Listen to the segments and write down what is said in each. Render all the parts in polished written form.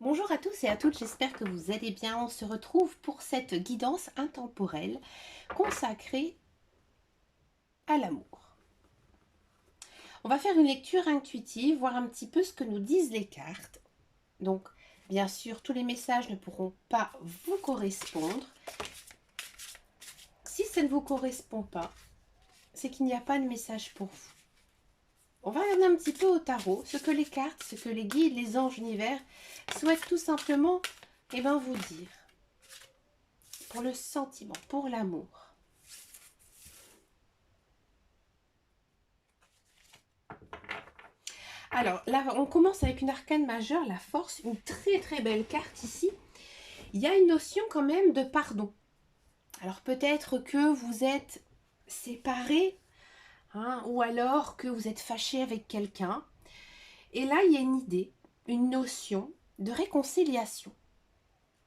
Bonjour à tous et à toutes, j'espère que vous allez bien. On se retrouve pour cette guidance intemporelle consacrée à l'amour. On va faire une lecture intuitive, voir un petit peu ce que nous disent les cartes. Donc, bien sûr, tous les messages ne pourront pas vous correspondre. Si ça ne vous correspond pas, c'est qu'il n'y a pas de message pour vous. On va regarder un petit peu au tarot ce que les cartes, ce que les guides, les anges univers souhaitent tout simplement vous dire. Pour le sentiment, pour l'amour. Alors là, on commence avec une arcane majeure, la force, une très très belle carte ici. Il y a une notion quand même de pardon. Alors peut-être que vous êtes séparés, ou alors que vous êtes fâché avec quelqu'un. Et là, il y a une idée, une notion de réconciliation.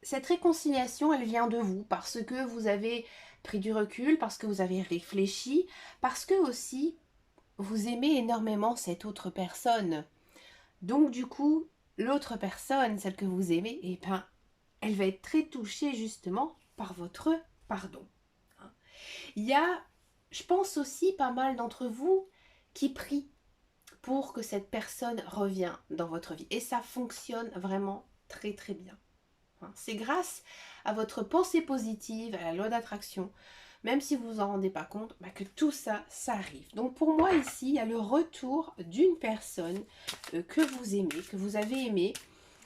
Cette réconciliation, elle vient de vous parce que vous avez pris du recul, parce que vous avez réfléchi, parce que aussi vous aimez énormément cette autre personne. Donc du coup, l'autre personne, celle que vous aimez, elle va être très touchée justement par votre pardon. Il y a, je pense aussi, pas mal d'entre vous qui prient pour que cette personne revienne dans votre vie. Et ça fonctionne vraiment très très bien. C'est grâce à votre pensée positive, à la loi d'attraction, même si vous vous en rendez pas compte, que tout ça, ça arrive. Donc pour moi ici, il y a le retour d'une personne que vous aimez, que vous avez aimé,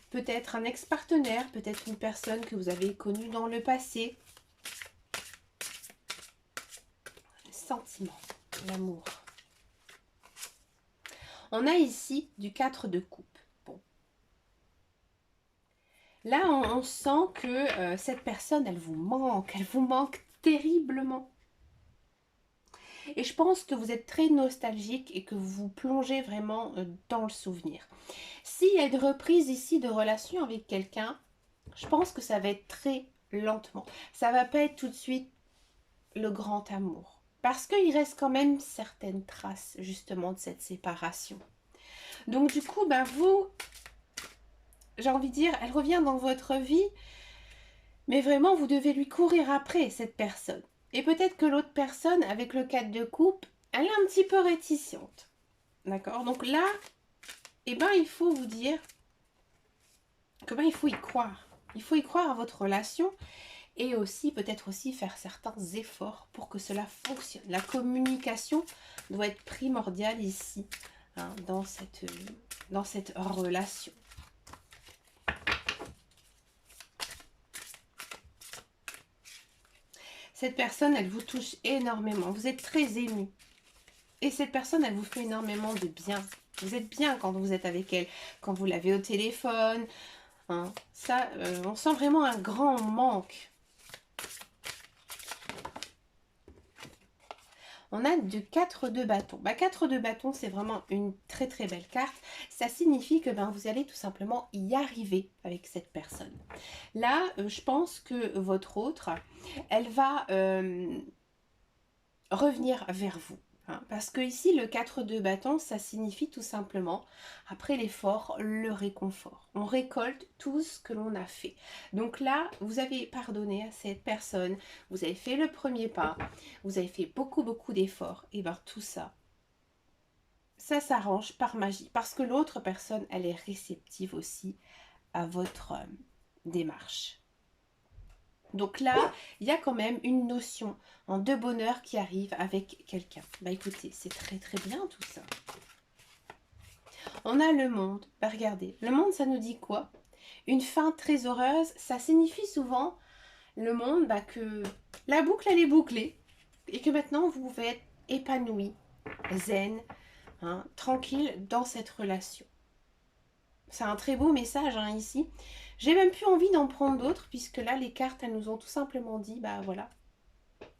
peut-être un ex-partenaire, peut-être une personne que vous avez connue dans le passé. Le sentiment, l'amour. On a ici du 4 de coupe. Bon. Là, on sent que cette personne, elle vous manque terriblement. Et je pense que vous êtes très nostalgique et que vous vous plongez vraiment dans le souvenir. S'il y a une reprise ici de relation avec quelqu'un, je pense que ça va être très lentement. Ça va pas être tout de suite le grand amour. Parce qu'il reste quand même certaines traces justement de cette séparation. Donc du coup, vous, j'ai envie de dire, elle revient dans votre vie, mais vraiment vous devez lui courir après cette personne. Et peut-être que l'autre personne, avec le 4 de coupe, elle est un petit peu réticente. D'accord? Donc là, il faut vous dire que il faut y croire. Il faut y croire à votre relation et aussi peut-être aussi faire certains efforts pour que cela fonctionne. La communication doit être primordiale ici, dans cette relation. Cette personne, elle vous touche énormément. Vous êtes très ému. Et cette personne, elle vous fait énormément de bien. Vous êtes bien quand vous êtes avec elle, quand vous l'avez au téléphone. Ça, on sent vraiment un grand manque. On a du 4 de bâton. 4 de bâton, c'est vraiment une très très belle carte. Ça signifie que vous allez tout simplement y arriver avec cette personne. Là, je pense que votre autre, elle va revenir vers vous. Parce que ici, le 4 de bâton, ça signifie tout simplement, après l'effort, le réconfort. On récolte tout ce que l'on a fait. Donc là, vous avez pardonné à cette personne, vous avez fait le premier pas, vous avez fait beaucoup d'efforts, et tout ça, ça s'arrange par magie. Parce que l'autre personne, elle est réceptive aussi à votre démarche. Donc là, il y a quand même une notion de bonheur qui arrive avec quelqu'un. Écoutez, c'est très très bien tout ça. On a le monde. Regardez, le monde, ça nous dit quoi? Une fin très heureuse, ça signifie souvent, le monde, que la boucle, elle est bouclée. Et que maintenant, vous pouvez être épanoui, zen, tranquille dans cette relation. C'est un très beau message ici. J'ai même plus envie d'en prendre d'autres puisque là, les cartes, elles nous ont tout simplement dit, voilà.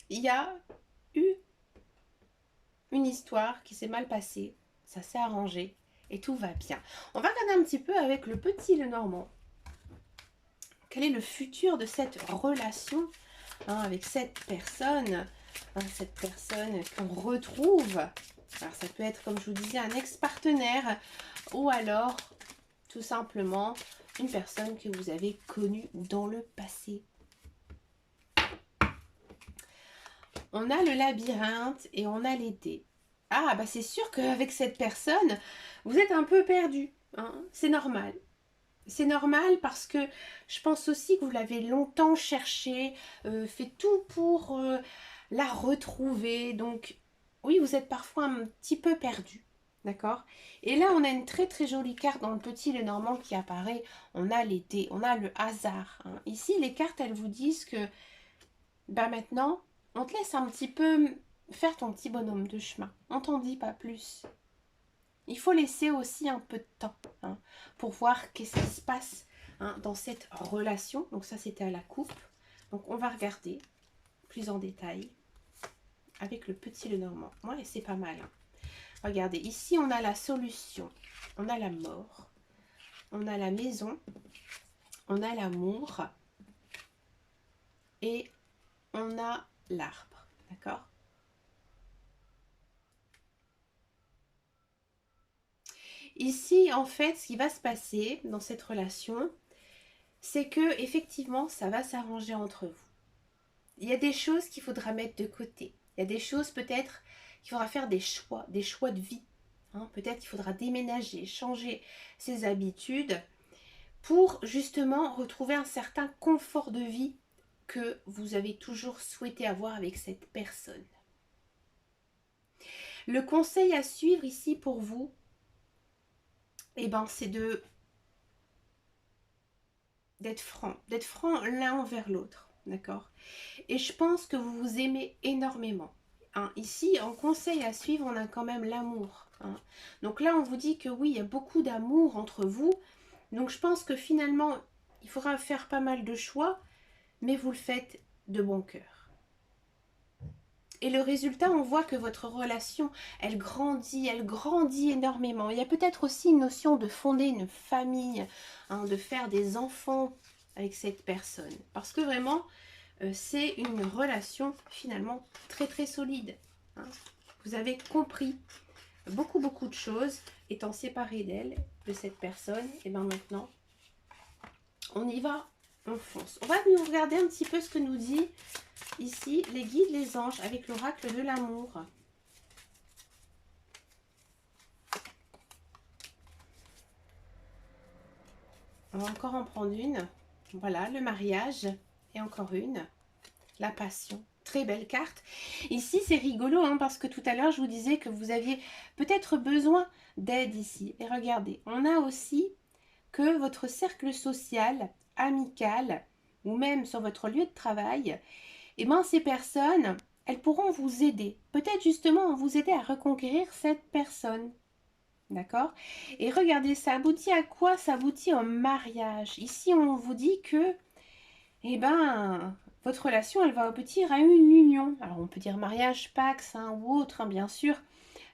Il y a eu une histoire qui s'est mal passée, ça s'est arrangé et tout va bien. On va regarder un petit peu avec le petit Lenormand. Quel est le futur de cette relation avec cette personne qu'on retrouve. Alors ça peut être, comme je vous disais, un ex-partenaire ou alors tout simplement une personne que vous avez connue dans le passé. On a le labyrinthe et on a l'été. Ah, bah c'est sûr qu'avec cette personne, vous êtes un peu perdu, hein. C'est normal. C'est normal parce que je pense aussi que vous l'avez longtemps cherché, fait tout pour la retrouver. Donc, oui, vous êtes parfois un petit peu perdu. D'accord? Et là, on a une très très jolie carte dans le petit Lenormand qui apparaît. On a l'été, on a le hasard, hein. Ici, les cartes, elles vous disent que bah maintenant, on te laisse un petit peu faire ton petit bonhomme de chemin. On t'en dit pas plus. Il faut laisser aussi un peu de temps, hein, pour voir qu'est-ce qui se passe, hein, dans cette relation. Donc ça, c'était à la coupe. Donc on va regarder plus en détail avec le petit Lenormand. Ouais, c'est pas mal, hein. Regardez, ici, on a la solution. On a la mort. On a la maison. On a l'amour. Et on a l'arbre. D'accord? Ici, en fait, ce qui va se passer dans cette relation, c'est que effectivement, ça va s'arranger entre vous. Il y a des choses qu'il faudra mettre de côté. Il y a des choses peut-être qu'il faudra faire des choix de vie, hein. Peut-être qu'il faudra déménager, changer ses habitudes pour justement retrouver un certain confort de vie que vous avez toujours souhaité avoir avec cette personne. Le conseil à suivre ici pour vous, eh ben, c'est d'être franc l'un envers l'autre, d'accord? Et je pense que vous vous aimez énormément, hein. Ici, en conseil à suivre, on a quand même l'amour, hein. Donc là, on vous dit que oui, il y a beaucoup d'amour entre vous. Donc je pense que finalement, il faudra faire pas mal de choix, mais vous le faites de bon cœur. Et le résultat, on voit que votre relation, elle grandit énormément. Il y a peut-être aussi une notion de fonder une famille, hein, de faire des enfants avec cette personne. Parce que vraiment, c'est une relation finalement très très solide, hein. Vous avez compris beaucoup de choses étant séparé d'elle, de cette personne. Et bien maintenant, on y va, on fonce. On va nous regarder un petit peu ce que nous dit ici les guides, les anges, avec l'oracle de l'amour. On va encore en prendre une. Voilà, le mariage. Et encore une. La passion. Très belle carte. Ici, c'est rigolo, hein, parce que tout à l'heure, je vous disais que vous aviez peut-être besoin d'aide ici. Et regardez, on a aussi que votre cercle social, amical, ou même sur votre lieu de travail, et bien ces personnes, elles pourront vous aider. Peut-être justement vous aider à reconquérir cette personne. D'accord? Et regardez, ça aboutit à quoi? Ça aboutit au mariage. Ici, on vous dit que, eh ben, votre relation, elle va aboutir à une union. Alors, on peut dire mariage, pax, hein, ou autre, hein, bien sûr.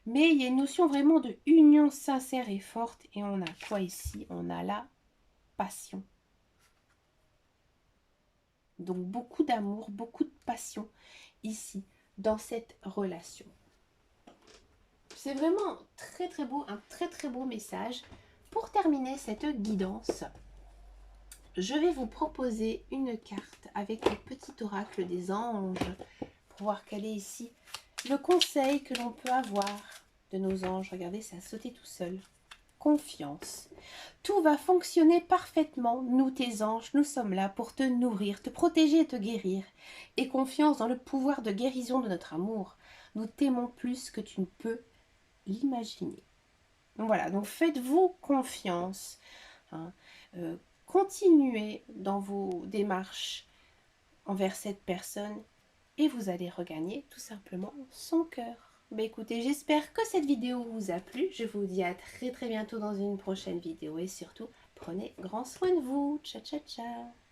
Mais il y a une notion vraiment de union sincère et forte. Et on a quoi ici? On a la passion. Donc, beaucoup d'amour, beaucoup de passion ici, dans cette relation. C'est vraiment très très beau, un très très beau message. Pour terminer cette guidance, je vais vous proposer une carte avec le petit oracle des anges pour voir quel est ici le conseil que l'on peut avoir de nos anges. Regardez, ça a sauté tout seul. Confiance. Tout va fonctionner parfaitement. Nous, tes anges, nous sommes là pour te nourrir, te protéger et te guérir. Et confiance dans le pouvoir de guérison de notre amour. Nous t'aimons plus que tu ne peux l'imaginer. Voilà, donc faites-vous confiance, hein. Continuez dans vos démarches envers cette personne et vous allez regagner tout simplement son cœur. Écoutez, j'espère que cette vidéo vous a plu. Je vous dis à très très bientôt dans une prochaine vidéo et surtout, prenez grand soin de vous. Ciao, ciao, ciao.